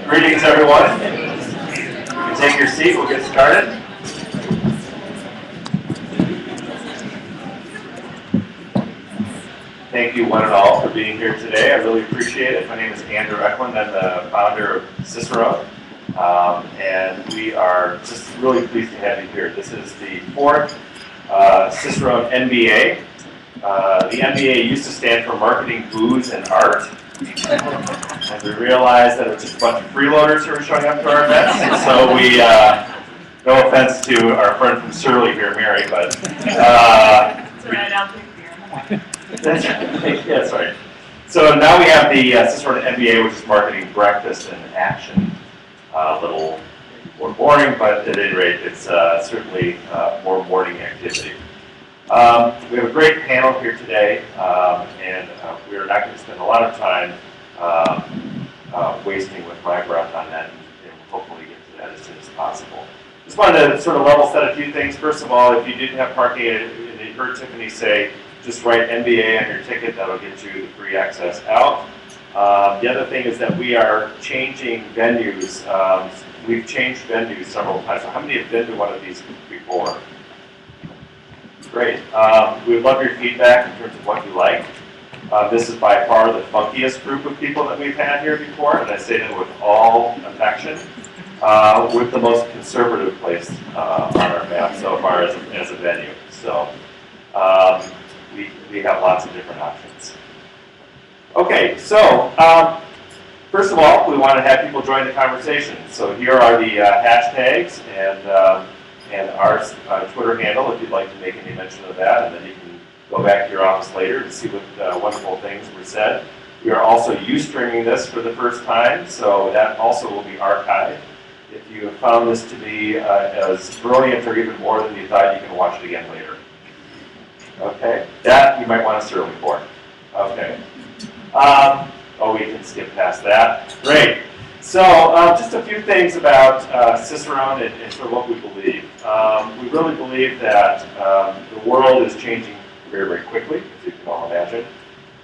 Greetings, everyone. Take your seat. We'll get started. Thank you, one and all, for being here today. I really appreciate it. My name is Andrew Eklund. I'm the founder of Ciceron, and we are just really pleased to have you here. This is the fourth Ciceron MBA. The MBA used to stand for Marketing, Booze, and Art. And we realized that it was just a bunch of freeloaders who were showing up to our events, and so we, no offense to our friend from Surly here, Mary, but... That's right, I'll take beer. That's right. Yeah, sorry. So now we have the Ciceron MBA, which is Marketing, Breakfast, and Action. A little more boring, but at any rate, it's certainly more morning activity. We have a great panel here today, and we are not going to spend a lot of time wasting with my breath on that, and hopefully get to that as soon as possible. Just wanted to sort of level set a few things. First of all, if you didn't have parking and you heard Tiffany say, just write MBA on your ticket, that'll get you the free access out. The other thing is that we are changing venues. We've changed venues several times. So how many have been to one of these before? Great. We would love your feedback in terms of what you like. This is by far the funkiest group of people that we've had here before, and I say that with all affection. With the most conservative place on our map so far as a venue. So we have lots of different options. Okay, so first of all, we want to have people join the conversation. So here are the hashtags and our Twitter handle if you'd like to make any mention of that, and then you can go back to your office later and see what wonderful things were said. We are also Ustreaming this for the first time, so that also will be archived. If you have found this to be as brilliant or even more than you thought, you can watch it again later. Okay, that you might want to Surly for. Okay. We can skip past that. Great. So just a few things about Ciceron and sort of what we believe. We really believe that the world is changing very, very quickly, as you can all imagine.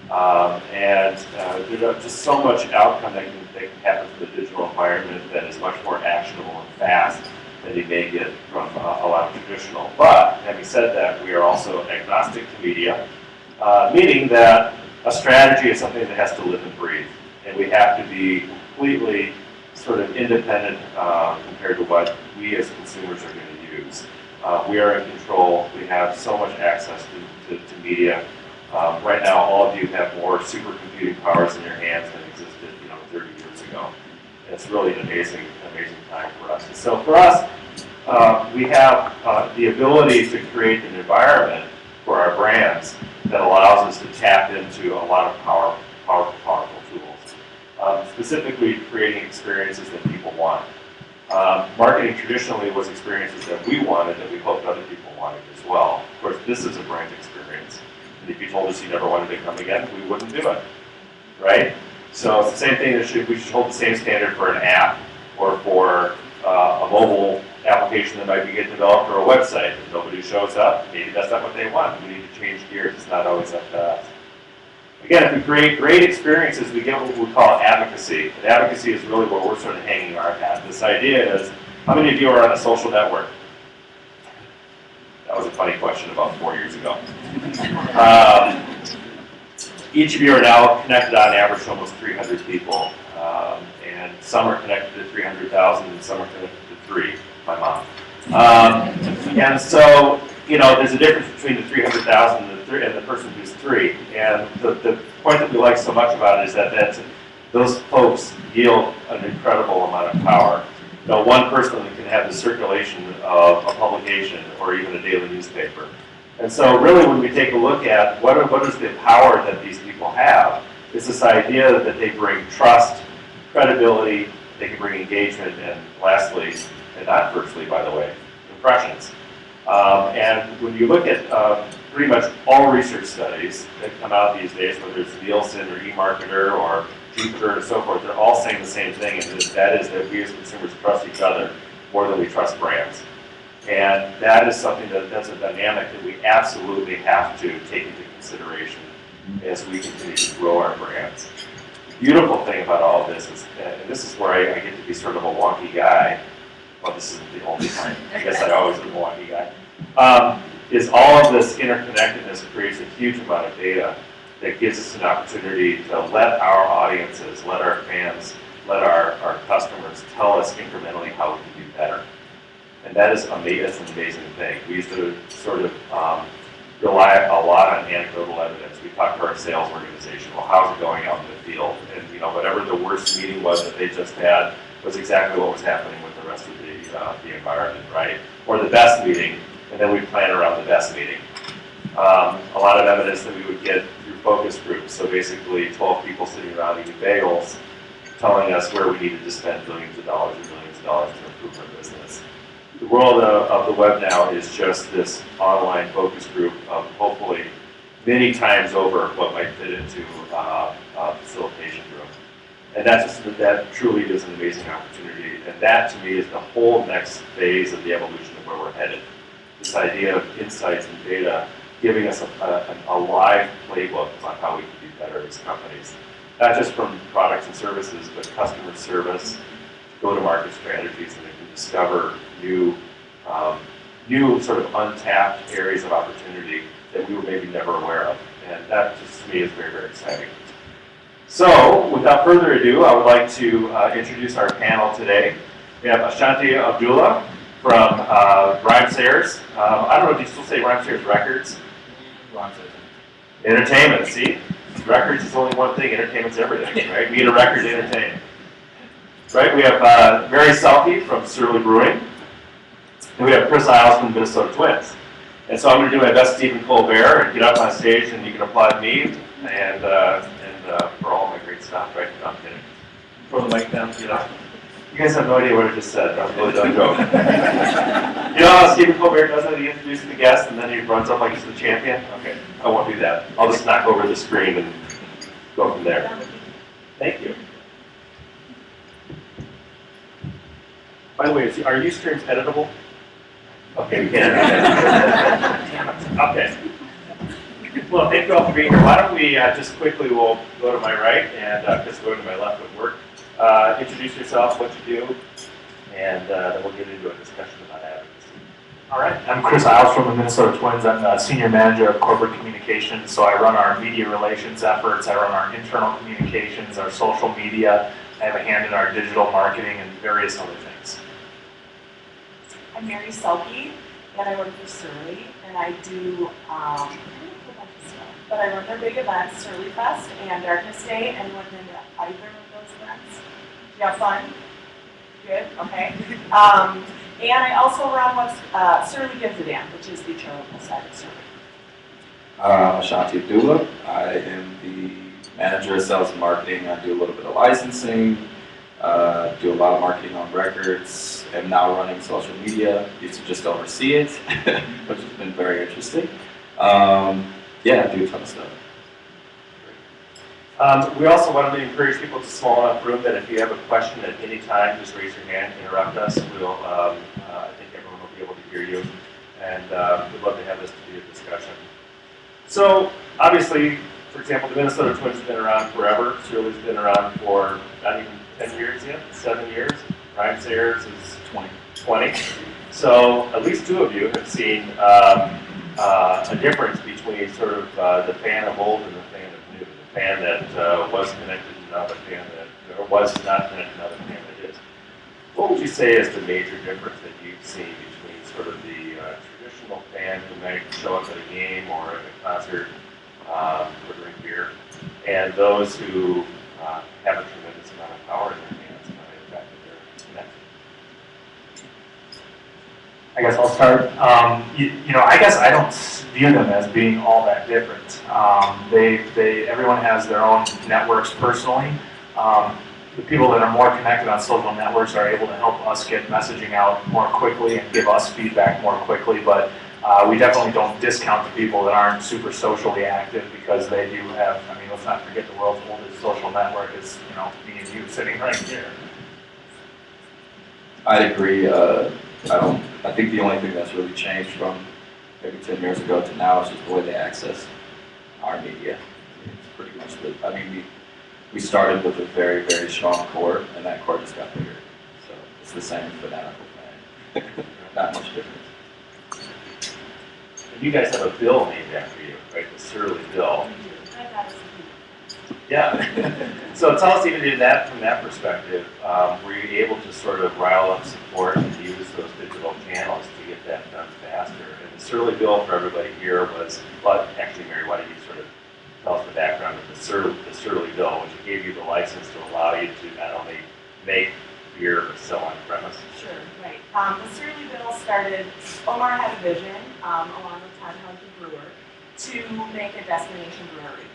And there's just so much outcome that can happen from the digital environment that is much more actionable and fast than you may get from a lot of traditional. But having said that, we are also agnostic to media, meaning that a strategy is something that has to live and breathe. And we have to be completely sort of independent compared to what we as consumers are going to use. We are in control. We have so much access to media. Right now, all of you have more supercomputing powers in your hands than existed, 30 years ago. And it's really an amazing time for us. And so for us, we have the ability to create an environment for our brands that allows us to tap into a lot of powerful tools. Specifically, creating experiences that people want. Marketing traditionally was experiences that we wanted that we hoped other people wanted as well. Of course, this is a brand experience. And if you told us you never wanted to come again, we wouldn't do it, right? So it's the same thing that we should hold the same standard for an app or for a mobile application that might be getting developed or a website. If nobody shows up, maybe that's not what they want. We need to change gears. It's not always up to us. Again, if we create great experiences, we get what we call advocacy. And advocacy is really where we're sort of hanging our hat. This idea is, how many of you are on a social network? That was a funny question about 4 years ago. Each of you are now connected on average to almost 300 people. And some are connected to 300,000 and some are connected to 3, my mom. And so, there's a difference between the 300,000 and the person who's 3. And the point that we like so much about it is that those folks yield an incredible amount of power. One person can have the circulation of a publication or even a daily newspaper. And so really when we take a look at what is the power that these people have, it's this idea that they bring trust, credibility, they can bring engagement, and lastly, and not firstly by the way, impressions. And when you look at pretty much all research studies that come out these days, whether it's Nielsen or eMarketer or Jupiter and so forth, they're all saying the same thing, and that is that we as consumers trust each other more than we trust brands. And that is something that's a dynamic that we absolutely have to take into consideration as we continue to grow our brands. The beautiful thing about all of this is, and this is where I get to be sort of a wonky guy. Well, this isn't the only time. I guess I always am a wonky guy. Is all of this interconnectedness creates a huge amount of data that gives us an opportunity to let our audiences, let our fans, let our customers tell us incrementally how we can do better. And that is amazing. That's an amazing thing. We used to sort of rely a lot on anecdotal evidence. We talked to our sales organization. Well, how's it going out in the field? And whatever the worst meeting was that they just had was exactly what was happening with the rest of the environment, right? Or the best meeting, and then we plan around the best meeting. A lot of evidence that we would get through focus groups. So basically 12 people sitting around eating bagels telling us where we needed to spend billions of dollars or billions of dollars to improve our business. The world of the web now is just this online focus group of hopefully many times over what might fit into a facilitation room. And that truly is an amazing opportunity. And that to me is the whole next phase of the evolution of where we're headed. This idea of insights and data giving us a live playbook on how we can be better as companies. Not just from products and services, but customer service, go-to-market strategies, and they can discover new sort of untapped areas of opportunity that we were maybe never aware of. And that just to me is very, very exciting. So without further ado, I would like to introduce our panel today. We have Ashanti Abdullah from Rhymesayers. I don't know, do you still say Rhymesayers Records? Entertainment, see? Records is only one thing, entertainment's everything, right? We need a record to entertain. Right, we have Mary Selke from Surly Brewing. And we have Chris Isles from the Minnesota Twins. And so I'm going to do my best Stephen Colbert and get up on stage and you can applaud me and for all my great stuff, right? No, I'm kidding. Throw the mic down, You guys have no idea what I just said. That was really dumb joke. You know how Stephen Colbert does it? He introduces the guest and then he runs up like he's the champion? Okay, I won't do that. I'll just knock over the screen and go from there. Thank you. By the way, are Ustreams editable? Okay, we can. Damn it. Okay. Well, thank you all for being here. Why don't we just quickly, we'll go to my right and just go to my left would work. Introduce yourself, what you do, and then we'll get into a discussion about advocacy. All right, I'm Chris Isles from the Minnesota Twins. I'm the Senior Manager of Corporate Communications, so I run our media relations efforts, I run our internal communications, our social media, I have a hand in our digital marketing and various other things. I'm Mary Selke, and I work for Surly, and I do a bunch of stuff. But I run their big events, Surly Fest and Darkness Day. Anyone been to either of those events? You have fun? Good, okay. And I also run what's Surly Gives a Damn, which is the charitable side of Surly. Ashanti Abdullah. I am the manager of sales and marketing. I do a little bit of licensing, do a lot of marketing on records, am now running social media. Used to just oversee it, which has been very interesting. Yeah, I do a ton of stuff. We also wanted to encourage people to small enough room that if you have a question at any time, just raise your hand, interrupt us. We'll, I think everyone will be able to hear you, and we'd love to have this to be a discussion. So, obviously, for example, the Minnesota Twins have been around forever. Surly's been around for not even 10 years yet, 7 years. Rhymesayers is 20. So at least two of you have seen a difference between sort of the fan of old and the fan of new. The fan that was connected and now the fan that, or was not connected and now the fan that is. What would you say is the major difference that you've seen between sort of the traditional fan who might show up at a game or at a concert ordering beer, and those who have a tremendous amount of power in their hands by the fact that they're connected? I guess I'll start. I guess I don't view them as being all that different. Everyone has their own networks personally. The people that are more connected on social networks are able to help us get messaging out more quickly and give us feedback more quickly, but we definitely don't discount the people that aren't super socially active because they do have, let's not forget the world's oldest social network is, me and you sitting right here. I agree. I think the only thing that's really changed from maybe 10 years ago to now is just the way they access our media. It's pretty much we started with a very, very strong core, and that core just got bigger. So it's the same fanatical fan. Not much difference. And you guys have a bill named after you, right? The Surly Bill. Yeah. So tell us even from that perspective, were you able to sort of rile up support and use those digital channels to get that done faster? And the Surly Bill for everybody here was, well, actually, Mary, why don't you sort of tell us the background of the Surly Bill, which gave you the license to allow you to not only make beer but sell on premise? Sure, right. The Surly Bill started, Omar had a vision, along with Todd Hunt, the brewer, to make a destination brewery.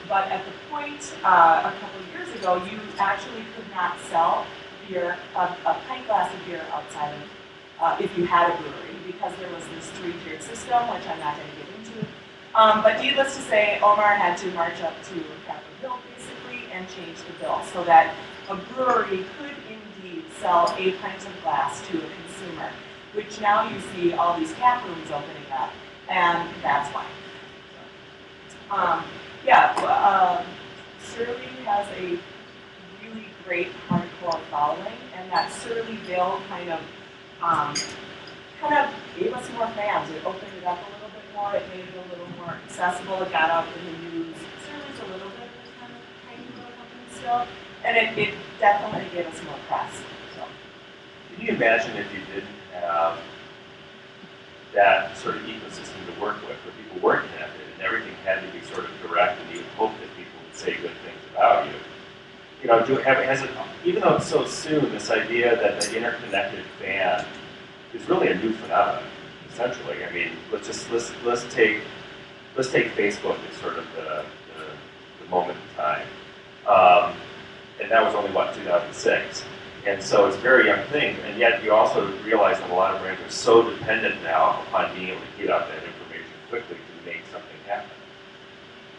But at the point a couple of years ago, you actually could not sell beer, a pint glass of beer outside of, if you had a brewery, because there was this three-tiered system, which I'm not going to get into. But needless to say, Omar had to march up to Capitol Hill, basically, and change the bill so that a brewery could indeed sell a pint of glass to a consumer, which now you see all these tap rooms opening up, and that's why. Surly has a really great hardcore following, and that Surly Bill kind of gave us more fans. It opened it up a little bit more. It made it a little more accessible. It got out in the news. Surly's a little bit of a kind of tiny little company still, and it definitely gave us more press. So. Can you imagine if you didn't have that sort of ecosystem to work with, where people weren't connected and everything had to be sort of direct, and you hope that people would say good things about you? Even though it's so soon, this idea that the interconnected fan is really a new phenomenon, essentially. Let's take Facebook as sort of the moment in time, and that was only 2006. And so it's a very young thing, and yet you also realize that a lot of brands are so dependent now upon being able to get out that information quickly to make something happen.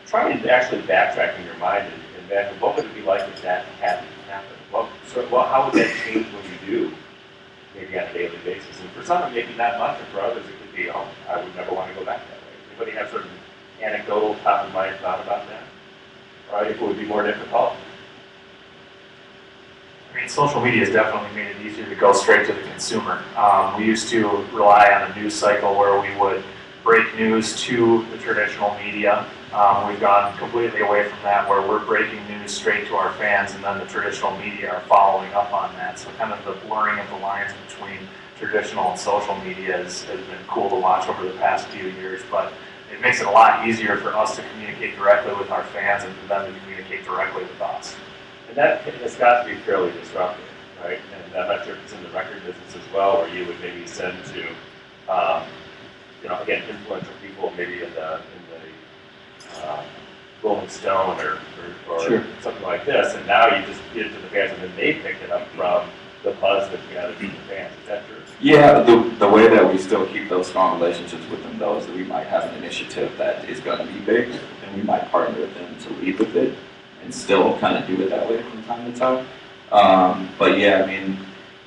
Try and actually backtrack in your mind and imagine what would it be like if that hadn't happened? How would that change what you do, maybe on a daily basis? And for some, maybe not much, and for others, it could be, I would never want to go back that way. Anybody have sort of anecdotal, top of mind thought about that? Or if it would be more difficult? Social media has definitely made it easier to go straight to the consumer. We used to rely on a news cycle where we would break news to the traditional media. We've gone completely away from that, where we're breaking news straight to our fans, and then the traditional media are following up on that. So kind of the blurring of the lines between traditional and social media has been cool to watch over the past few years, but it makes it a lot easier for us to communicate directly with our fans and for them to communicate directly with us. And that has got to be fairly disruptive, right? And I'm not sure if it's in the record business as well, where you would maybe send to, again, influential people, maybe in the Rolling Stone or Sure. something like this, and now you just get it to the fans, and then they pick it up from the buzz that you got to be the fans. Is that true? Yeah, the way that we still keep those strong relationships with them, though, is that we might have an initiative that is going to be big, and we might partner with them to lead with it, and still kind of do it that way from time to time. But yeah,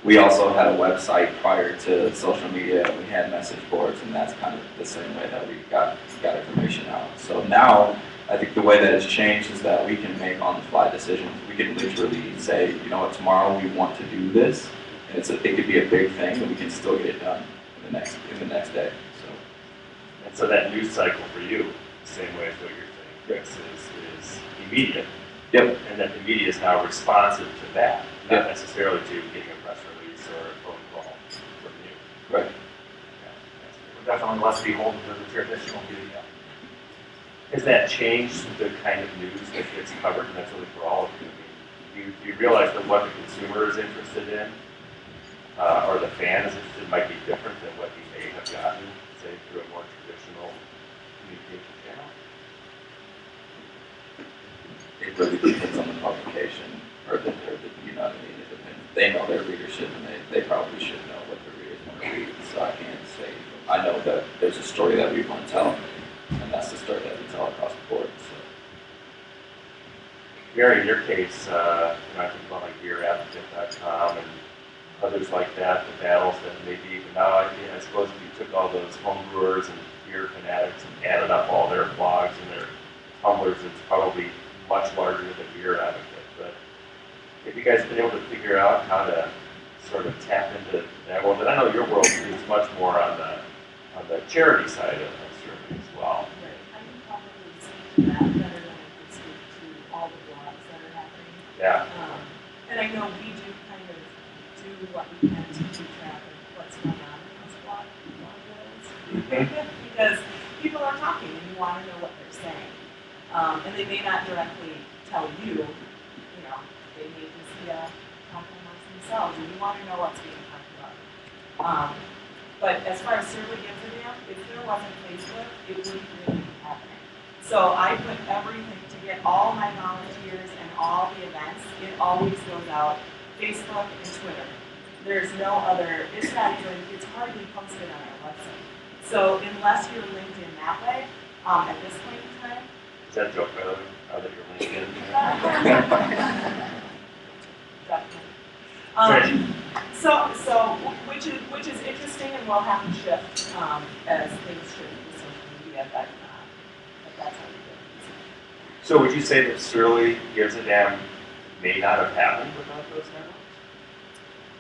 we also had a website prior to social media, and we had message boards, and that's kind of the same way that we got information out. So now I think the way that it's changed is that we can make on-the-fly decisions. We can literally say, you know what, tomorrow we want to do this, and it could be a big thing, and we can still get it done in the next day. So, And so that news cycle for you, same way as what you're saying, Chris, is immediate. Yep. And that the media is now responsive to that, not Yep. necessarily to getting a press release or a phone call from you. Right. We're definitely less beholden to the traditional media. Has that changed the kind of news that gets covered? And that's really for all of you. I mean, do you realize that what the consumer is interested in, or the fan is interested in, might be different than what you may have gotten, say, through a more traditional communication channel? It really depends on the publication, or you know what I mean? It depends. They know their readership, and they probably should know what their readers want to read. So I can't say. I know that there's a story that we want to tell, and that's the story that we tell across the board. So. Mary, in your case, I think about like beeradvocate.com and others like that, the battles that maybe even now, I suppose if you took all those home brewers and beer fanatics and added up all their blogs and their tumblers, it's probably much larger than Beer Advocate. But have you guys been able to figure out how to sort of tap into that world? And I know your world is much more on the charity side of serving as well. Right. I can probably speak to that better than I could speak to all the blogs that are happening. Yeah. And I know we do kind of do what we can to keep track of what's going on in those blog worlds. Because people are talking and you want to know what they're saying. And they may not directly tell you, you know, they may just be a compromise themselves, and you want to know what's being talked about. But as far as Surly gives a damn, if there wasn't Facebook, it wouldn't really be happening. So I put everything to get all my volunteers and all the events, it always goes out Facebook and Twitter. There's no other, it's hardly posted on our website. So unless you're linked in that way, at this point in time, Is that a joke, by the way? That you're LinkedIn? definitely. So which is interesting, and will have to shift as things shift with social media. But that's how we do it. So would you say that Surly Gives a Damn may not have happened without those networks?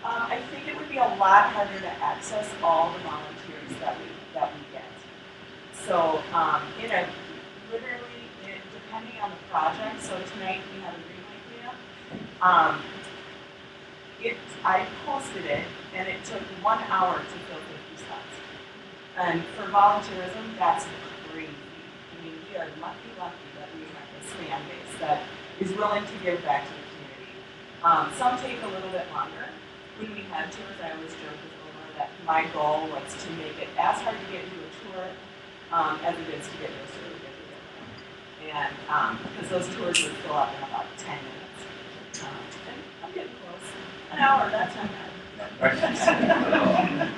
I think it would be a lot harder to access all the volunteers that we get. So literally, depending on the project. So tonight we have a Rhymesayers. I posted it, and it took 1 hour to fill 50 spots. And for volunteerism, that's crazy. I mean, we are lucky that we have this fan base that is willing to give back to the community. Some take a little bit longer. When we had tours, I always joke with Omar that my goal was to make it as hard to get you a tour as it is to get you a Surly Gives a Damn. And because those tours would fill up in about 10 minutes. And I'm getting close. An hour, that's not bad.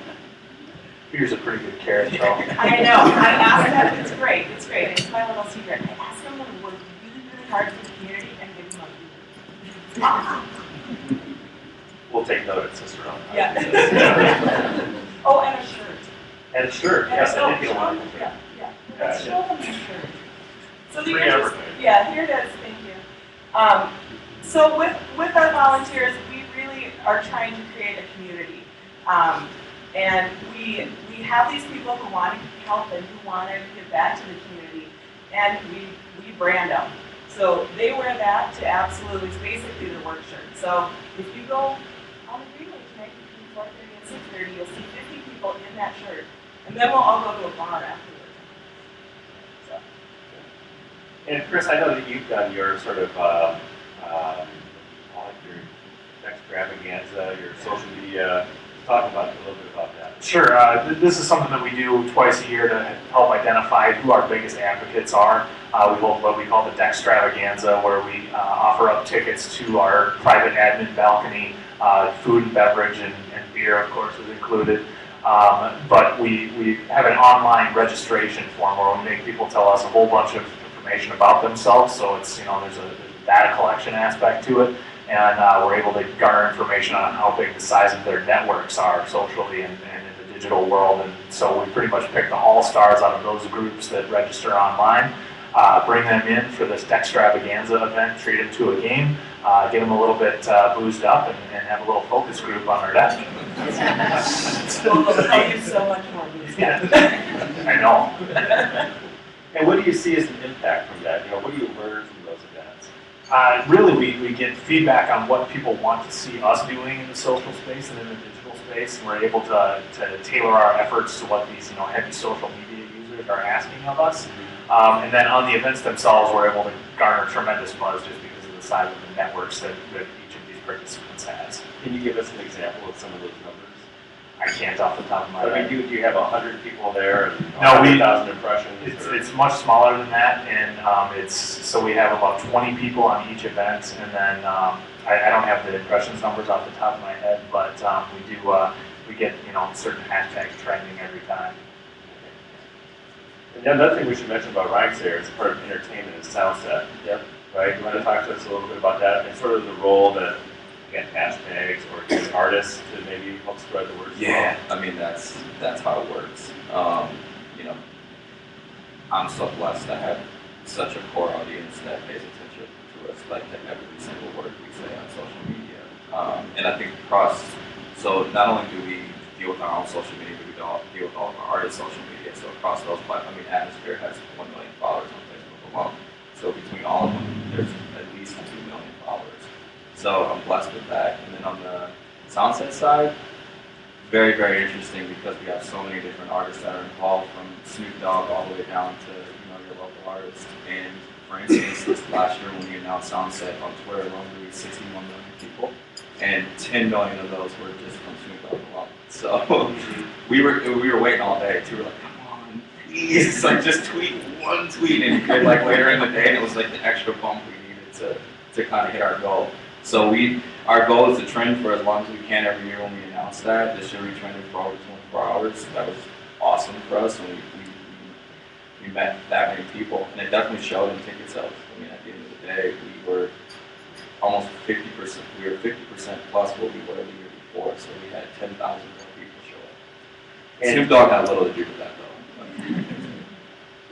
Beer's a pretty good carrot, though. I know. I asked them. It's great. It's great. It's my little secret. I asked them to work really, really hard for the community and give them a beer. We'll take note at Ciceron. Yeah. Oh, and a shirt. And a shirt, yes, I did get one. Yeah. Let's show them the shirt. So the Free interest, advertising. yeah, here it is. Thank you. So with our volunteers, we really are trying to create a community. And we have these people who want to help and who want to give back to the community, and we brand them. So they wear that to absolutely, it's basically their work shirt. So if you go on the Greenway tonight between 4:30 and 6:30, you'll see 50 people in that shirt, and then we'll all go to a bar afterwards. So. And Chris, I know that you've done your sort of, your extravaganza, your social media. Talk about a little bit about that. Sure. This is something that we do twice a year to help identify who our biggest advocates are. We hold what we call the Dextravaganza, where we offer up tickets to our private admin balcony. Food and beverage and beer, of course, is included. But we have an online registration form where we make people tell us a whole bunch of information about themselves. So it's, there's a data collection aspect to it. And we're able to garner information on how big the size of their networks are socially and in the digital world. And so we pretty much pick the all-stars out of those groups that register online. bring them in for this Dextravaganza event, treat them to a game, get them a little bit boozed up, and have a little focus group on our deck. We'll tell you so much more. Yeah. I know. And what do you see as an impact from that? What do you learn from those events? Really, we get feedback on what people want to see us doing in the social space and in the digital space, and we're able to tailor our efforts to what these heavy social media users are asking of us. And then on the events themselves, we're able to garner tremendous buzz just because of the size of the networks that each of these participants has. Can you give us an example of some of those numbers? I can't off the top of my I head. mean, do you have 100 people there and No, 100,000 impressions? It's much smaller than that, and so we have about 20 people on each event, and then I don't have the impressions numbers off the top of my head, but we get certain hashtags trending every time. And the other thing we should mention about Rhymesayers as part of entertainment is Soundset. Yep. Right? You want to talk to us a little bit about that and sort of the role that, again, hashtags or getting artists to maybe help spread the word? Yeah, I mean that's how it works. I'm so blessed to have such a core audience that pays attention to us, like to every single word we say on social media. And I think so not only do we deal with our own social media, but we deal with all of our artists' social media. So across those platforms, Atmosphere has 1 million followers on Facebook alone. So between all of them, there's at least 2 million followers. So I'm blessed with that. And then on the Soundset side, very, very interesting because we have so many different artists that are involved, from Snoop Dogg all the way down to your local artists. And for instance, this last year when we announced Soundset on Twitter alone, we reached 61 million people, and 10 million of those were just from Snoop Dogg alone. So we were waiting all day too. We were like, come on, please, like just tweet one tweet, and like later in the day, and it was like the extra bump we needed to kind of hit our goal. So our goal is to trend for as long as we can every year when we announce that. This year we trended for over 24 hours. That was awesome for us, and we met that many people, and it definitely showed in ticket sales. I mean, at the end of the day, we were almost 50%. We were 50% plus what we were the year before, so we had 10,000 more people show up. And Snoop Dogg had little to do with that,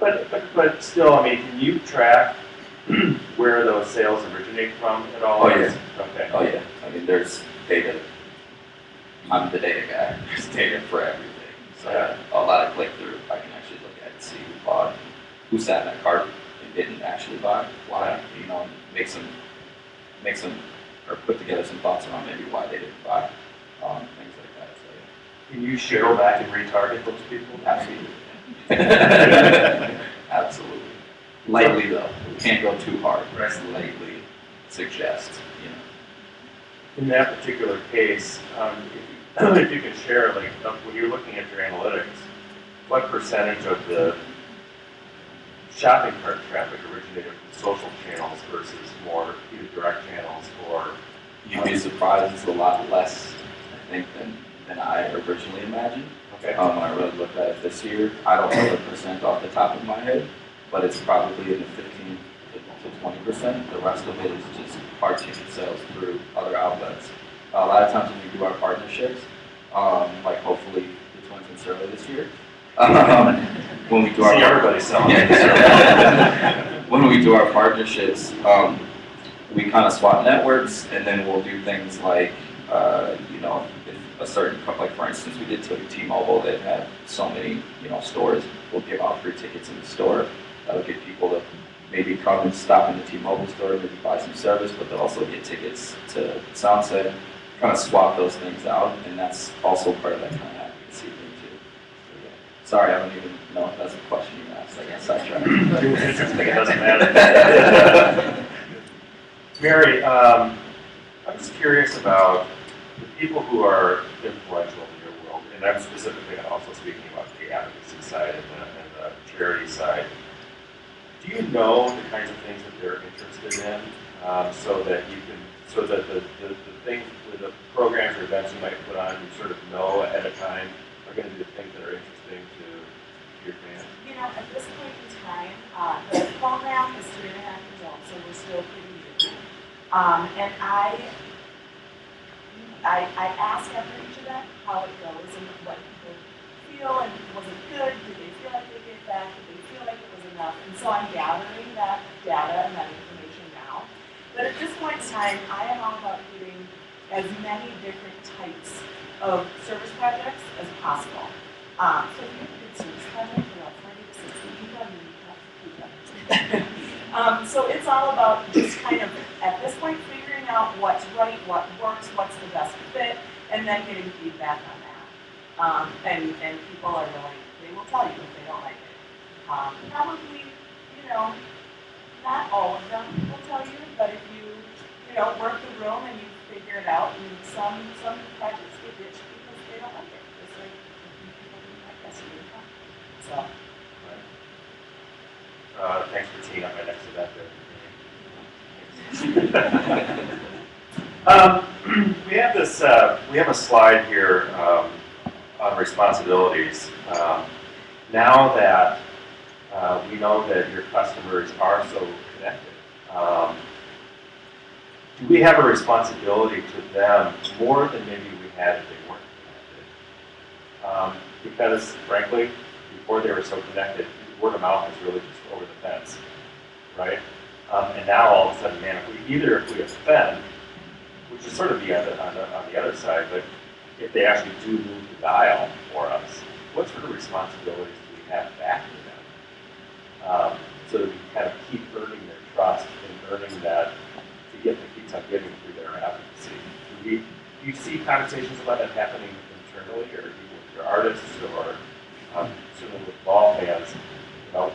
though. But still, I mean, can you track where those sales originate from at all? Oh, yeah. Okay. Oh yeah, I mean there's data. I'm the data guy. There's data for everything. So a lot of click through, I can actually look at and see who bought, who sat in that cart and didn't actually buy, why, make some or put together some thoughts around maybe why they didn't buy, things like that. So yeah. Can you go back and retarget those people? Absolutely. Absolutely. Lightly though, we can't go too hard. Right. Just lightly suggest, In that particular case, if you can share, like, when you're looking at your analytics, what percentage of the shopping cart traffic originated from social channels versus more either direct channels or? You'd be surprised. It's a lot less, I think, than I originally imagined. Okay. When I really looked at it this year, I don't know the percent off the top of my head, but it's probably in the 15 to 20%. The rest of it is just hard ticket sales through other outlets. A lot of times when we do our partnerships, like hopefully the Twins and Surly this year, when we do our everybody selling. When we do our partnerships, we kind of swap networks, and then we'll do things like, if a certain, like for instance, we did T-Mobile that had so many, stores. We'll give out free tickets in the store. That'll get people to maybe come and stop in the T-Mobile store, maybe buy some service, but they'll also get tickets to Soundset. Kind of swap those things out, and that's also part of that kind of advocacy thing too. So, yeah. Sorry, I don't even know if that's a question you asked. I guess I tried. It doesn't matter. Mary, I'm just curious about the people who are influential in your world, and I'm specifically also speaking about the advocacy side and the charity side. Do you know the kinds of things that they're interested in, so that the things, the programs or events you might put on, you sort of know ahead of time are going to be the things that are interesting to your fans? At this point in time, the program is 3.5 years old, so we're still pretty new. And I ask after each of them how it goes and what people feel, and was it good? Did they feel like they gave back? Did they feel like it was enough? And so I'm gathering that data and that information now. But at this point in time, I am all about doing as many different types of service projects as possible. So if you have a good service project for about 40 to 60 people, you have to keep that. So it's all about just kind of, at this point, figuring out what's right, what works, what's the best fit, and then getting feedback on that. And people are willing, they will tell you if they don't like it. Probably, not all of them will tell you, but if you, work the room and you figure it out, and some projects get ditched because they don't like it. Just like people didn't like yesterday. So. Thanks for teeing up my next event there. We have a slide here on responsibilities. Now that we know that your customers are so connected, do we have a responsibility to them more than maybe we had if they weren't connected? Because frankly, before they were so connected, word of mouth is really just over the fence, right? And now all of a sudden, man, if we offend, which is sort of on the other side, but if they actually do move the dial for us, what sort of responsibilities do we have back to them? So that we kind of keep earning their trust and earning that to get the keeps on giving through their advocacy. Do you see conversations about that happening internally, or even with your artists, or certainly with ball fans?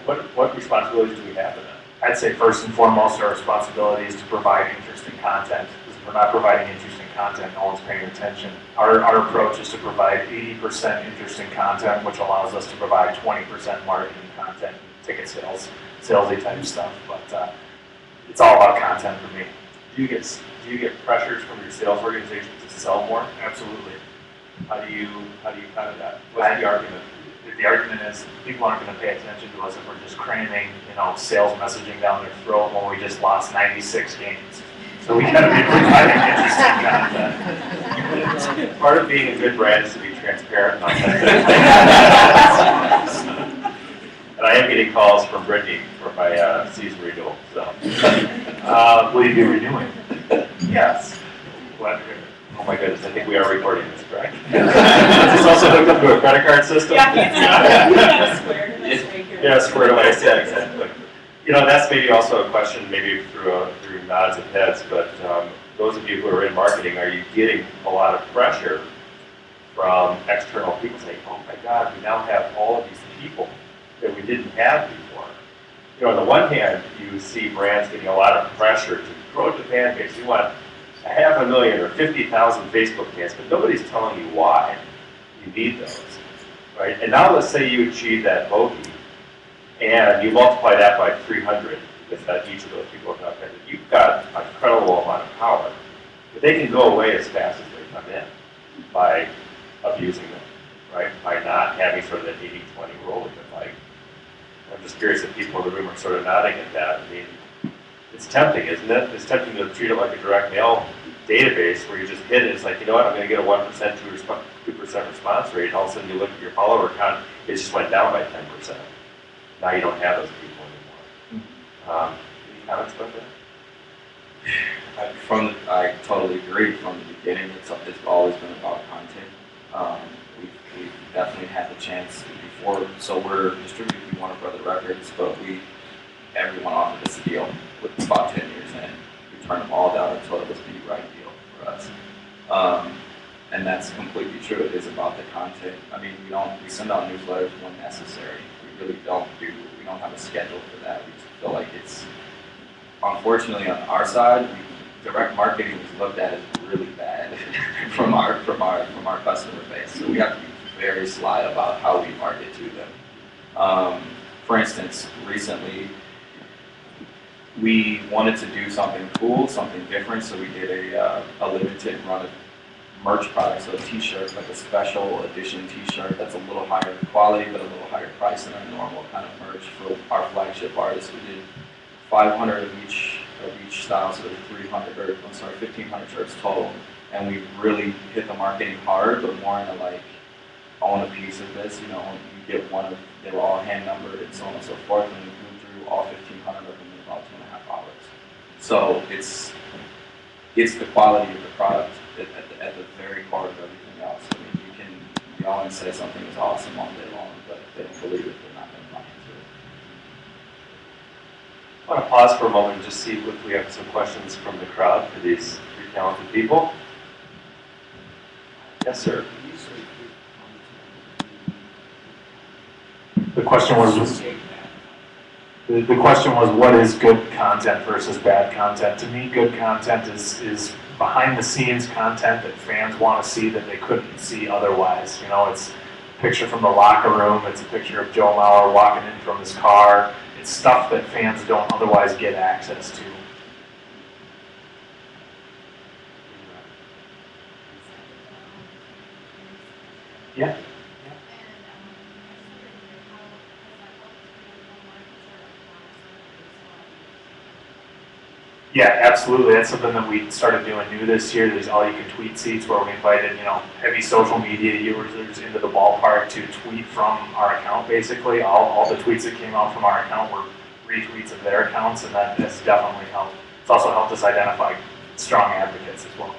What responsibilities do we have in that? I'd say first and foremost, our responsibility is to provide interesting content. Because if we're not providing interesting content, no one's paying attention. Our approach is to provide 80% interesting content, which allows us to provide 20% marketing content, ticket sales, salesy type stuff. But it's all about content for me. Do you get pressures from your sales organization to sell more? Absolutely. How do you counter that? What's the argument? The argument is people aren't going to pay attention to us if we're just cramming, sales messaging down their throat when we just lost 96 games. So we got to be providing interesting content. Part of being a good brand is to be transparent. And I am getting calls from Brittany for my season renewal. So, Will you be renewing? Yes. What? Oh my goodness, I think we are recording this, correct? Is this also hooked up to a credit card system? Yeah, he's got a square. Yeah, squared away. Yeah, exactly. That's maybe also a question, maybe through nods and heads, but those of you who are in marketing, are you getting a lot of pressure from external people saying, oh my God, we now have all of these people that we didn't have before? On the one hand, you see brands getting a lot of pressure to grow the fan base. You want 500,000 or 50,000 Facebook fans, but nobody's telling you why you need those, right? And now let's say you achieve that bogey, and you multiply that by 300, because that each of those people have offended. You've got an incredible amount of power, but they can go away as fast as they come in by abusing them, right? By not having sort of an 80-20 rule with it. Like, I'm just curious if people in the room are sort of nodding at that. I mean, it's tempting, isn't it? It's tempting to treat it like a direct mail database where you just hit it. It's like, I'm going to get a 1%, 2% response rate. And all of a sudden you look at your follower count, it just went down by 10%. Now you don't have those people anymore. Any comments about that? I totally agree. From the beginning, it's always been about content. We've definitely had the chance before. So we're distributed through Warner Brother Records, but everyone offered us a deal with about 10 years in. We turned them all down until it was the right deal for us. And that's completely true. It is about the content. I mean, we send out newsletters when necessary. We really we don't have a schedule for that. We just feel like it's, unfortunately on our side, direct marketing is looked at as really bad from our customer base. So we have to be very sly about how we market to them. For instance, recently, we wanted to do something cool, something different, so we did a limited run of merch products, so a t-shirt, like a special edition t-shirt that's a little higher quality but a little higher price than our normal kind of merch for our flagship artists. We did 500 of each style, so there's 1,500 shirts total, and we really hit the marketing hard, but more in a like own a piece of this, you know, you get one of, they were all hand numbered and so on and so forth, and we flew through all 1,500 of them in about 2.5 hours. So it's the quality of the product at the very core of everything else. I mean, you all can say something is awesome all day long, but if they don't believe it, they're not going to buy into it. I want to pause for a moment and just see if we have some questions from the crowd for these three talented people. Yes, sir. The question was, what is good content versus bad content? To me, good content is behind the scenes content that fans want to see that they couldn't see otherwise. You know, it's a picture from the locker room, it's a picture of Joe Mauer walking in from his car. It's stuff that fans don't otherwise get access to. Yeah. Yeah, absolutely. That's something that we started doing new this year. There's all-you-can-tweet seats where we invited, you know, heavy social media users into the ballpark to tweet from our account, basically. All the tweets that came out from our account were retweets of their accounts, and that's definitely helped. It's also helped us identify strong advocates as well,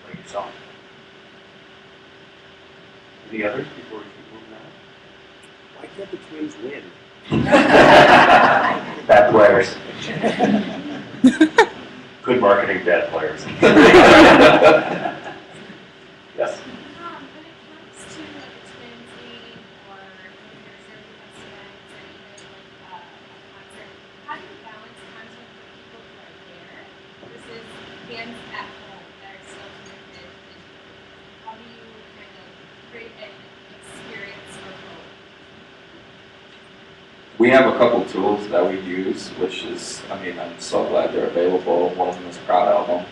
like yourself. Any others before we keep moving on? Why can't the Twins win? Bad players. Good marketing, bad players. Yes. When it comes to like a Twins game or your Surly Fest events or even like a concert, how do you balance content for people who are there versus fans at home that are still connected digitally? How do you kind of create an experience for both? We have a couple tools that we use, which is, I mean, I'm so glad they're available. One of them is Crowd Album,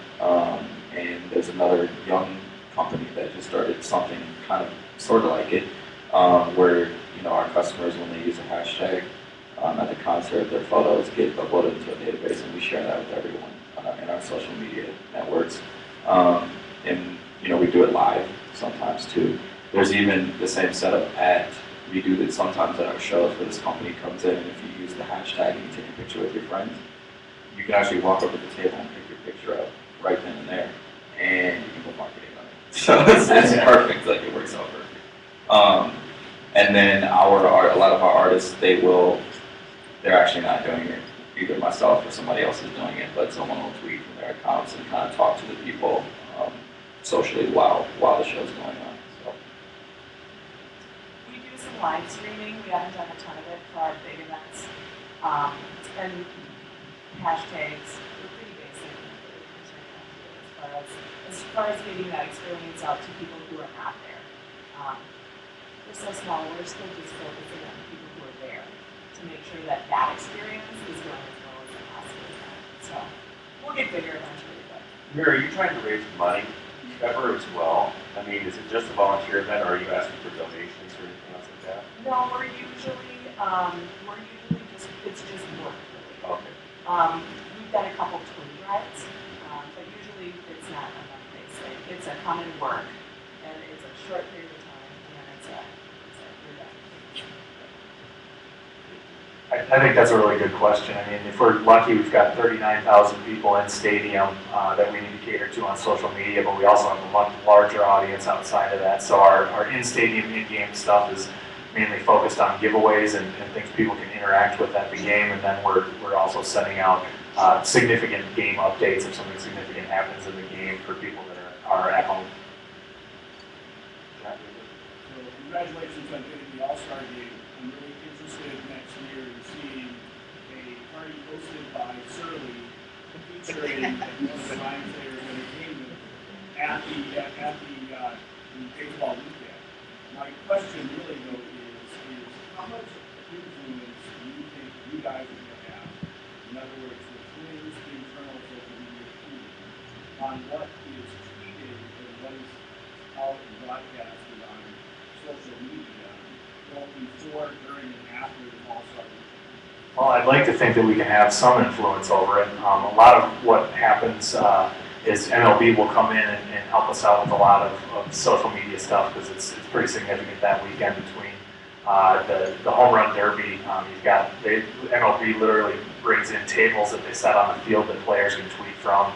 and there's another young company that just started something kind of sort of like it, where, you know, our customers, when they use a hashtag at the concert, their photos get uploaded into a database, and we share that with everyone in our social media networks. And, you know, we do it live sometimes too. There's even the same setup we do that sometimes at our shows where this company comes in, and if you use the hashtag and you take a picture with your friends, you can actually walk up to the table and pick your picture up right then and there, and you can put marketing on it. So it's perfect, like it works out perfect. And then a lot of our artists, they're actually not doing it. Either myself or somebody else is doing it, but someone will tweet from their accounts and kind of talk to the people socially while the show's going on. We do some live streaming. We haven't done a ton of it for our big events. And hashtags, we're pretty basic as far as getting that experience out to people who are not there. We're so small, we're still just focusing on the people who are there to make sure that that experience is going as well as it possibly can. So we'll get bigger eventually. But Mary, are you trying to raise money ever as well? I mean, is it just a volunteer event, or are you asking for donations or anything else like that? no, we're usually just, it's just work really. Okay. We've done a couple twin rides, but usually it's not a money-based thing. It's a common work, and it's a short period of time, and then you're done. I think that's a really good question. I mean, if we're lucky, we've got 39,000 people in stadium that we need to cater to on social media, but we also have a much larger audience outside of that. So our in-stadium, in-game stuff is mainly focused on giveaways and things people can interact with at the game, and then we're also sending out significant game updates if something significant happens in the game for people that are at home. So congratulations on getting the All-Star game. I'm really interested next year in seeing a party hosted by Surly featuring one of the Rhymesayers Entertainment at the baseball weekend. My question really though is how much influence do you think you guys are going to have, in other words, the Twins' internal social media team, on what is tweeted and what is out and broadcasted on social media, both before, during, and after the All-Star weekend? Well, I'd like to think that we can have some influence over it. A lot of what happens is MLB will come in and help us out with a lot of social media stuff because it's pretty significant that weekend between the home run derby. MLB literally brings in tables that they set on the field that players can tweet from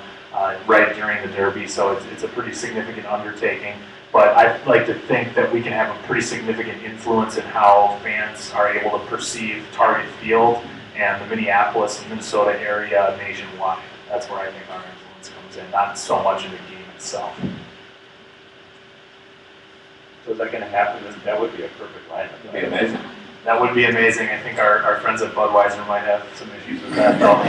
right during the derby, so it's a pretty significant undertaking. But I'd like to think that we can have a pretty significant influence in how fans are able to perceive Target Field and the Minneapolis and Minnesota area nationwide. That's where I think our influence comes in, not so much in the game itself. So is that going to happen? That would be a perfect lineup. It'd be amazing. That would be amazing. I think our friends at Budweiser might have some issues with that, though.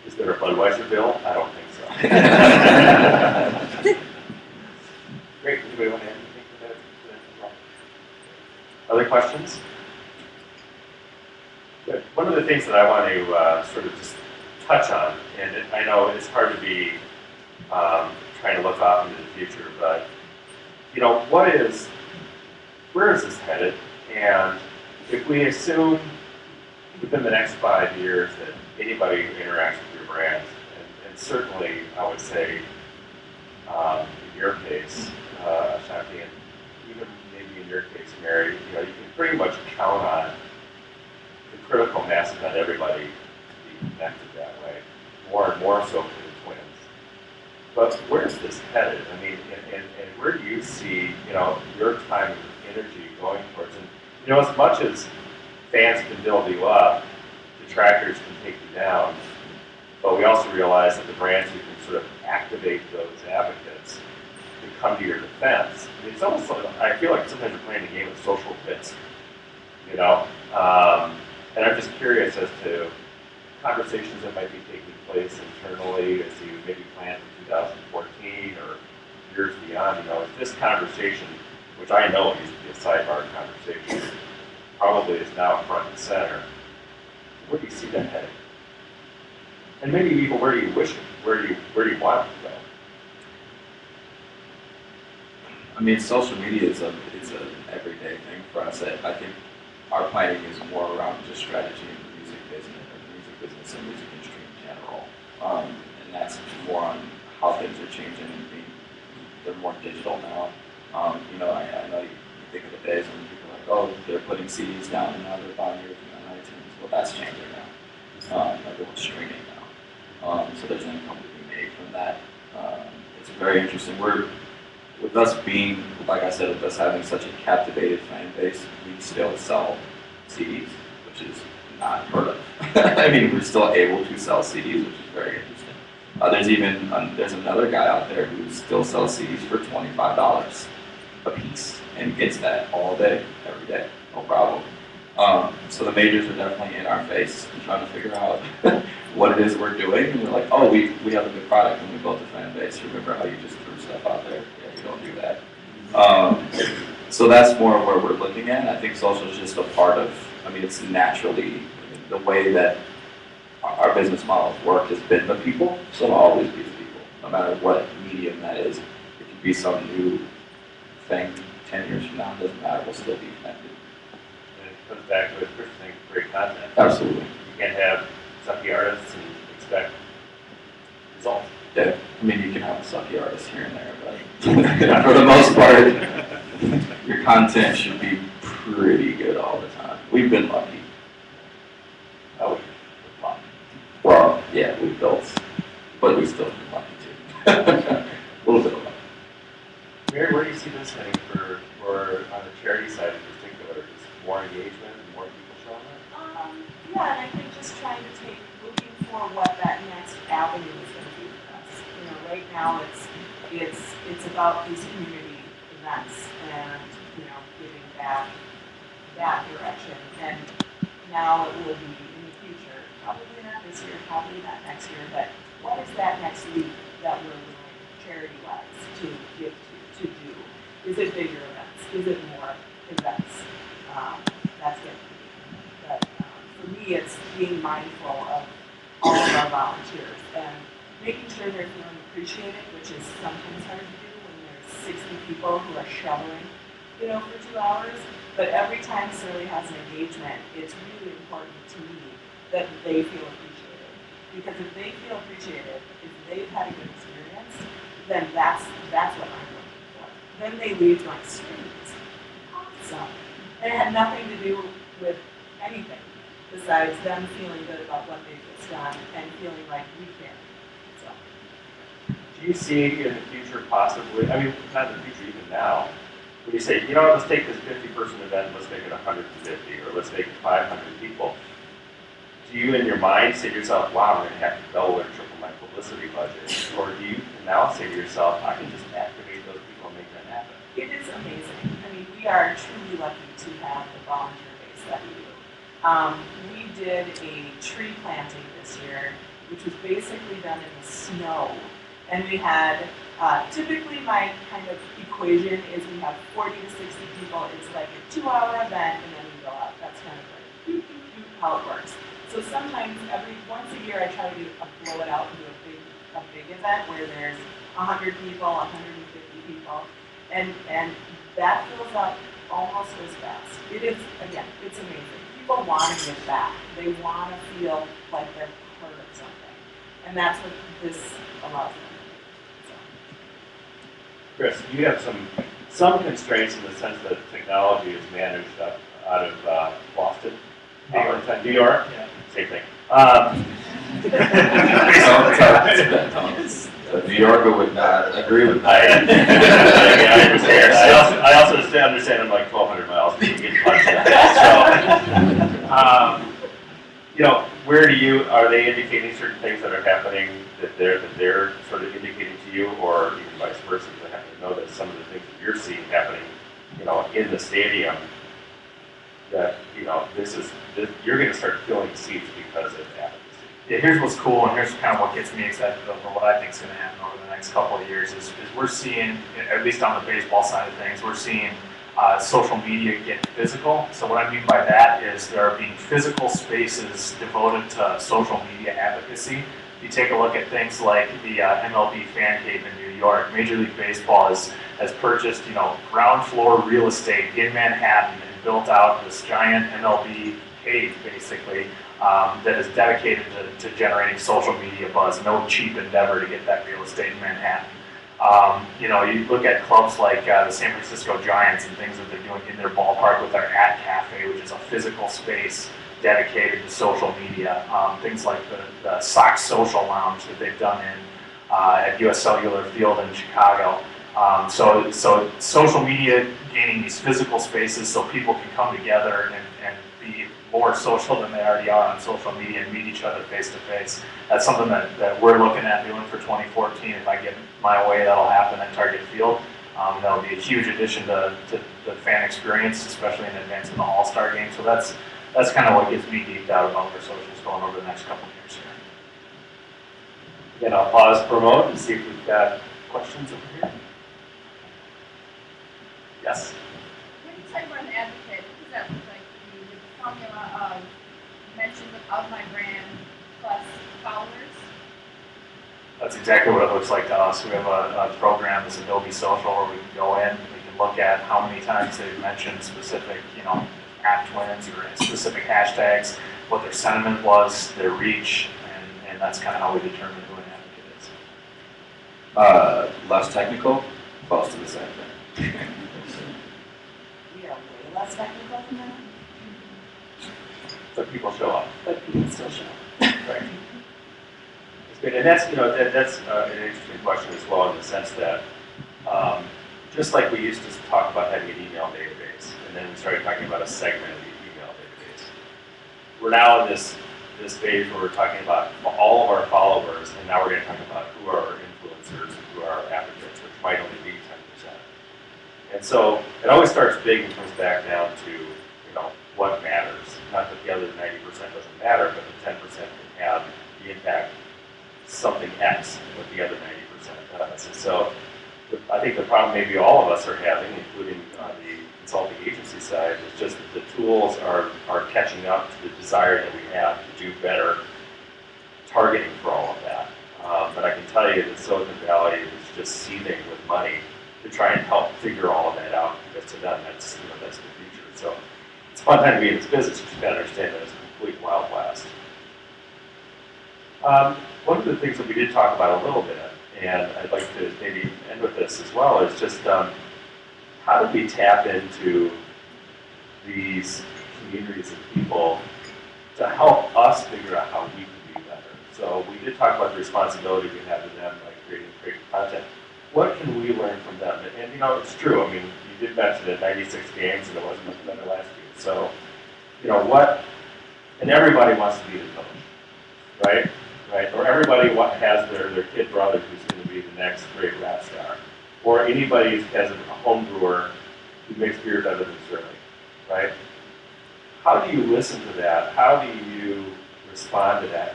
Is there a Budweiser bill? I don't think so. Great. Anybody want to add anything to that as well? Other questions? Good. One of the things that I want to sort of just touch on, and I know it's hard to be trying to look off into the future, but where is this headed? And if we assume within the next 5 years that anybody who interacts with your brand, and certainly I would say in your case, Ashanti, and even maybe in your case, Mary, you can pretty much count on the critical mass of not everybody to be connected that way, more and more so for the twins. But where's this headed? I mean, and where do you see, your time and energy going towards? And, as much as fans can build you up, detractors can take you down, but we also realize that the brands who can sort of activate those advocates to come to your defense. I mean, it's almost like, I feel like sometimes you're playing a game of social bits, and I'm just curious as to conversations that might be taking place internally as you maybe plan for 2014 or years beyond. If this conversation, which I know used to be a sidebar conversation, probably is now front and center, where do you see that heading? And maybe even where do you wish it? Where do you want it to go? I mean, social media is an everyday thing for us. I think our planning is more around just strategy in the music business and music industry in general. And that's more on how things are changing and they're more digital now. I know you think of the days when people are like, oh, they're putting CDs down and now they're buying everything on iTunes. Well, that's changing now. Everyone's streaming now. So there's an income to be made from that. It's very interesting. With us being, like I said, with us having such a captivated fan base, we still sell CDs, which is not heard of. I mean, we're still able to sell CDs, which is very interesting. There's another guy out there who still sells CDs for $25 a piece and gets that all day, every day, no problem. So the majors are definitely in our face and trying to figure out what it is we're doing. And we're like, oh, we have a good product and we built a fan base. Remember how you just threw stuff out there? Yeah, you don't do that. So that's more where we're looking at. I think social is just a part of, it's naturally the way that our business model has worked has been the people, so it'll always be the people, no matter what medium that is. It could be some new thing 10 years from now, it doesn't matter, we'll still be connected. And it comes back to the first thing, great content. Absolutely. You can't have sucky artists and expect results. Yeah, you can have a sucky artist here and there, but for the most part, your content should be pretty good all the time. We've been lucky. Oh, wow. Well, yeah, we've built, but we've still been lucky too. A little bit of luck. Mary, where do you see this heading for on the charity side in particular? Is more engagement and more people showing up? Yeah, and I think just looking for what that next avenue is going to be for us. Right now it's about these community events and giving back that direction. And now it will be in the future, probably not this year, probably not next year, but what is that next leap that we're doing charity-wise to give to do? Is it bigger events? Is it more events? That's it. But for me, it's being mindful of all of our volunteers and making sure they're feeling appreciated, which is sometimes hard to do when there's 60 people who are shoveling, for 2 hours. But every time Surly has an engagement, it's really important to me that they feel appreciated Because if they feel appreciated, if they've had a good experience, then that's what I'm looking for. Then they leave going, sweet, awesome. And it had nothing to do with anything besides them feeling good about what they've just done and feeling like we care. So. Do you see in the future possibly, I mean, not in the future, even now, when you say, you know what, let's take this 50-person event and let's make it 150, or let's make it 500 people. Do you in your mind say to yourself, wow, I'm going to have to double or triple my publicity budget? Or do you now say to yourself, I can just activate those people and make that happen? It is amazing. I mean, we are truly lucky to have the volunteer base that we do. We did a tree planting this year, which was basically done in the snow. And we had, typically my kind of equation is we have 40 to 60 people. It's like a 2-hour event and then we go out. That's kind of like how it works. So sometimes once a year I try to blow it out and do a big event where there's 100 people, 150 people, and that fills up almost as fast. It is, again, it's amazing. People want to give back. They want to feel like they're part of something. And that's what this allows them to do. Chris, you have some constraints in the sense that technology is managed out of Boston, New York. Yeah. Same thing. A New Yorker would not agree with I that. understand. I also understand I'm like 1,200 miles from getting punched in the face. So, you know, are they indicating certain things that are happening that they're sort of indicating to you, or even vice versa? Do they happen to know that some of the things that you're seeing happening, you know, in the stadium, that, you know, you're going to start filling seats because it happens? Yeah, here's what's cool, and here's kind of what gets me excited about what I think is going to happen over the next couple of years is we're seeing, at least on the baseball side of things, we're seeing social media get physical. So what I mean by that is there are being physical spaces devoted to social media advocacy. You take a look at things like the MLB fan cave in New York. Major League Baseball has purchased, you know, ground floor real estate in Manhattan and built out this giant MLB cave, basically, that is dedicated to generating social media buzz. No cheap endeavor to get that real estate in Manhattan. You know, you look at clubs like the San Francisco Giants and things that they're doing in their ballpark with their At Cafe, which is a physical space dedicated to social media. Things like the Sox Social Lounge that they've done at US Cellular Field in Chicago. So social media gaining these physical spaces so people can come together and be more social than they already are on social media and meet each other face to face. That's something that we're looking at doing for 2014. If I get my way, that'll happen at Target Field. That'll be a huge addition to the fan experience, especially in advance of the All-Star game. So that's kind of what gets me geeked out about where social's going over the next couple of years here. Again, I'll pause for a moment and see if we've got questions over here. Yes? When you talk about an advocate, what does that look like to you? With the formula of mention of my brand plus followers? That's exactly what it looks like to us. We have a program, it's Adobe Social, where we can go in, we can look at how many times they've mentioned specific, you know, @twins or specific hashtags, what their sentiment was, their reach, and that's kind of how we determine who an advocate is. Less technical, close to the same thing. We are way less technical than that, So people show up. but people still show. Right. It's good, and that's, you know, that's an interesting question as well, in the sense that just like we used to talk about having an email database, and then we started talking about a segment of the email database. We're now in this phase where we're talking about all of our followers, and now we're going to talk about who are our influencers and who are our advocates, which might only be 10%. And so it always starts big and comes back down to, you know, what matters. Not that the other 90% doesn't matter, but the 10% can have the impact something X with the other 90% does. And so I think the problem maybe all of us are having, including on the consulting agency side, is just that the tools are catching up to the desire that we have to do better targeting for all of that. But I can tell you that Silicon Valley is just seething with money to try and help figure all of that out, because to them that's the future. So it's a fun time to be in this business. You just got to understand that it's a complete wild west. One of the things that we did talk about a little bit, and I'd like to maybe end with this as well, is just how do we tap into these communities of people to help us figure out how we can be better. So we did talk about the responsibility we have to them, like creating great content. What can we learn from them? And you know, it's true. I mean, you did mention it, 96 games, and it wasn't much better last year. So, you know what? And everybody wants to be the coach, right? Right? Or everybody has their kid brother who's going to be the next great rap star, or anybody has a home brewer who makes beer better than Surly, right? How do you listen to that? How do you respond to that?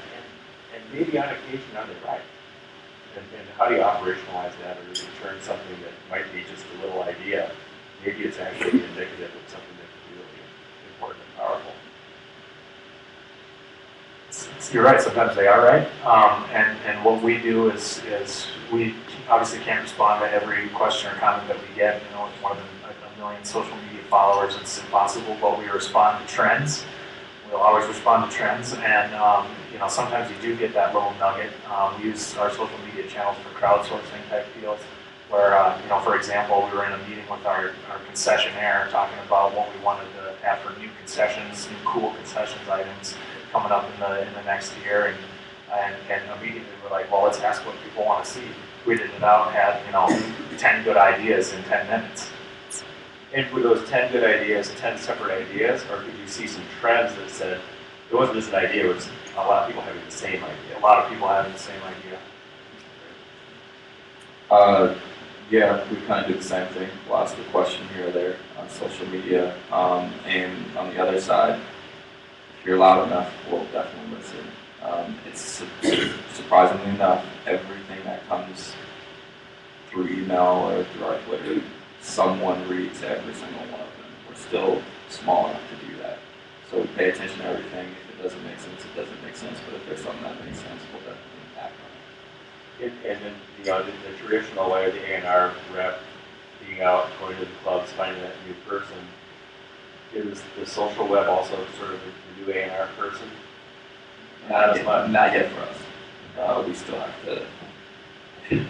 And maybe on occasion, are they right? And how do you operationalize that, or does it turn something that might be just a little idea? Maybe it's actually indicative of something that could be really important and powerful. You're right, sometimes they are right. And what we do is we obviously can't respond to every question or comment that we get. You know, with more than a million social media followers, it's impossible, but we respond to trends. We'll always respond to trends, and you know, sometimes you do get that little nugget. We use our social media channels for crowdsourcing type deals, where you know, for example, we were in a meeting with our concessionaire talking about what we wanted to have for new concessions, new cool concessions items coming up in the next year, and immediately we're like, well, let's ask what people want to see. Tweeted it out, had, you know, 10 good ideas in 10 minutes. And were those 10 good ideas 10 separate ideas, or could you see some trends that said it wasn't just an idea, it was a lot of people having the same idea? A lot of people having the same idea. Yeah, we kind of do the same thing. We'll ask a question here or there on social media. And on the other side, if you're loud enough, we'll definitely listen. It's surprisingly enough, everything that comes through email or through our Twitter, someone reads every single one of them. We're still small enough to do that. So we pay attention to everything. If it doesn't make sense, it doesn't make sense. But if there's something that makes sense, we'll definitely act on it. And then, you know, the traditional way of the A&R rep being out, going to the clubs, finding that new person, is the social web also sort of the new A&R person? Not as much. Not yet for us. We still have to.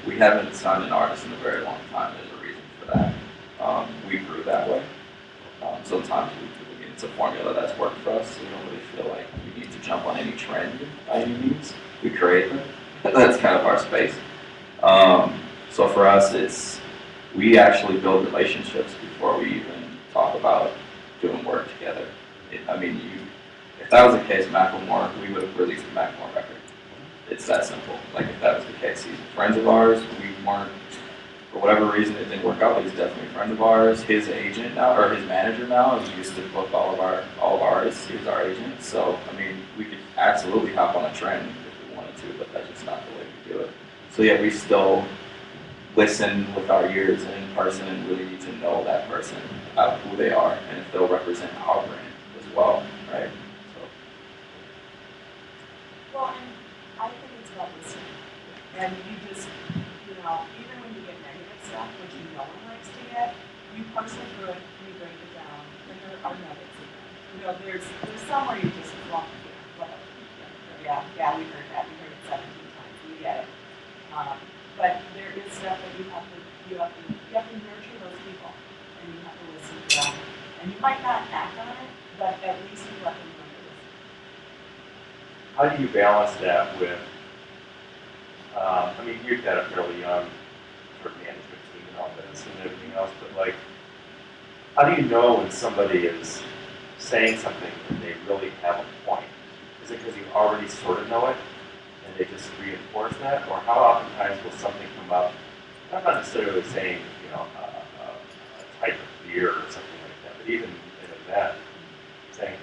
We haven't signed an artist in a very long time. There's a reason for that. We grew that way. Sometimes we get into a formula that's worked for us. So we don't really feel like we need to jump on any trend by any means. We create them. That's kind of our space. So for us, we actually build relationships before we even talk about doing work together. If that was the case, Macklemore, we would have released the Macklemore record. It's that simple. Like, if that was the case, he's friends of ours. We weren't, for whatever reason, it didn't work out. But he's definitely a friend of ours. His agent now, or his manager now, he used to book all of our artists. He was our agent. So I mean, we could absolutely hop on a trend if we wanted to, but that's just not the way we do it. So yeah, we still listen with our ears and in person, and really need to know that person, who they are, and if they'll represent our brand as well, right? Well, and I think it's about listening. And you just, you know, even when you get negative stuff, which no one likes to get, you parse it through it, and you break it down, and there are nuggets in there. You know, there's some where you just walk through, whatever. Yeah, we heard that. We heard it 17 times. We get it. But there is stuff that you have to nurture those people, and you have to listen to them. And you might not act on it, but at least you let them know you're listening. How do you balance that with, I mean, you've got a fairly young sort of management team and all this and everything else, but like, how do you know when somebody is saying something and they really have a point? Is it because you already sort of know it and they just reinforce that? Or how oftentimes will something come up, I'm not necessarily saying, you know, a type of beer or something like that, but even in an event, saying,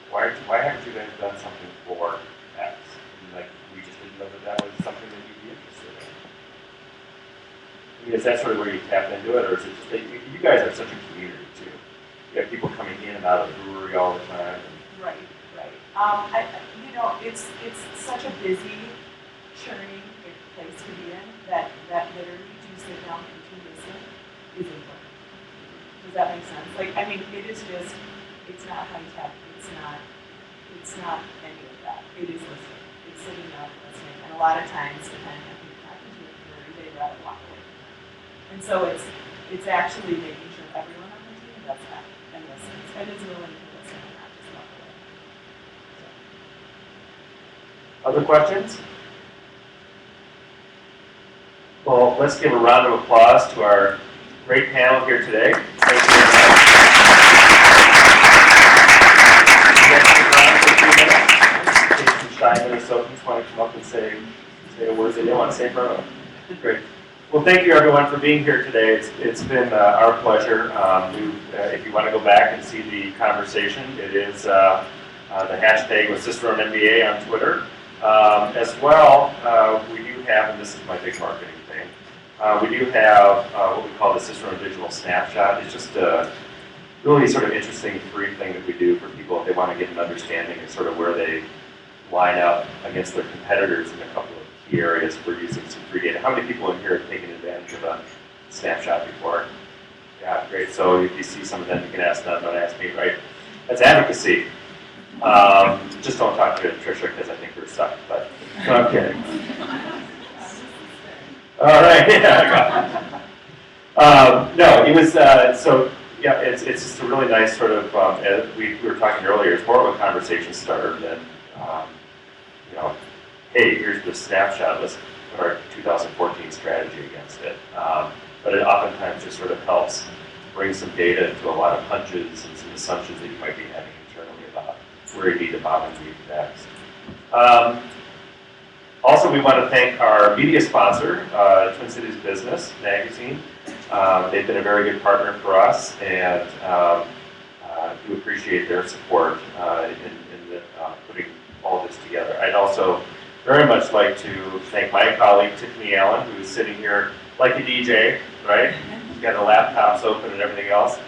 why haven't you guys done something for X? And like, we just didn't know that was something that you'd be interested in. I mean, is that sort of where you tap into it, or is it just that you guys are such a community too? You have people coming in and out of the brewery all the time. Right. You know, it's such a busy, churning place to be in that literally to sit down and to listen is important. Does that make sense? Like, I mean, it is just, it's not high tech. It's not any of that. It is listening. sitting up listening. And a lot of times, depending on who you're talking to, they'd rather walk away. And so it's actually making sure everyone on the team does that and listens and is willing to listen and not just walk away. Other questions? Well, let's give a round of applause to our great panel here today. Thank you very much. Shyman or so, just want to come up and say a word they don't want to say for them. Great. Well, thank you everyone for being here today. It's been our pleasure. If you want to go back and see the conversation, it is the hashtag with Ciceron MBA on Twitter. As well, we do have, and this is my big marketing thing, we do have what we call the Ciceron Digital Snapshot. It's just a really sort of interesting free thing that we do for people if they want to get an understanding of sort of where they line up against their competitors in a couple of key areas for using some free data. How many people in here have taken advantage of a snapshot before? Yeah, great. So if you see some of them, you can ask them, don't ask me, right? That's advocacy. Just don't talk to Tricia because I think we're stuck, but no, I'm kidding. All right, yeah, no, it was, so yeah, it's just a really nice sort of, as we were talking earlier, it's more of a conversation starter than, you know, hey, here's the snapshot, let's put our 2014 strategy against it. But it oftentimes just sort of helps bring some data into a lot of hunches and some assumptions that you might be having internally about where you need to bob and weave next. Also, we want to thank our media sponsor, Twin Cities Business Magazine. They've been a very good partner for us, and we appreciate their support in putting all this together. I'd also very much like to thank my colleague, Tiffany Allen, who's sitting here like a DJ, right? She's got the laptops open and everything else.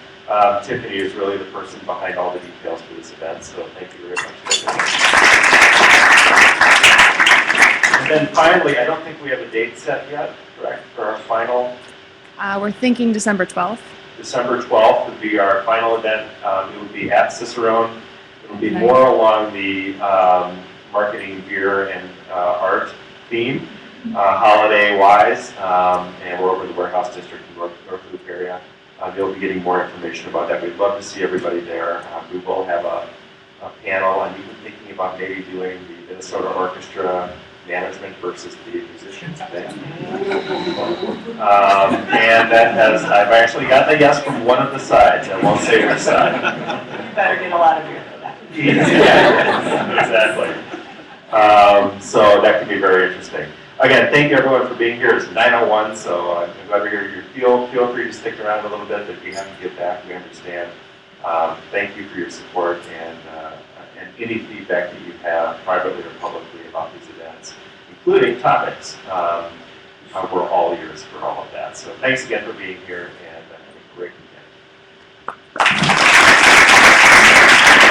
Tiffany is really the person behind all the details for this event, so thank you very much, Tiffany. And then finally, I don't think we have a date set yet, correct, for our final? We're thinking December 12th. December 12th would be our final event. It would be at Ciceron. It would be more along the marketing, beer, and art theme, holiday-wise, and we're over in the Warehouse District in North Loop area. You'll be getting more information about that. We'd love to see everybody there. We will have a panel. I'm even thinking about maybe doing the Minnesota Orchestra management versus the musicians thing. And that has, I've actually got the yes from one of the sides. I won't say which side. You better get a lot of beer for that. Yeah, exactly. So that could be very interesting. Again, thank you everyone for being here. It's 9:01, so I'm glad we're here. Feel free to stick around a little bit, but you have to get back. We understand. Thank you for your support and any feedback that you have privately or publicly about these events, including topics. We're all ears for all of that. So thanks again for being here, and have a great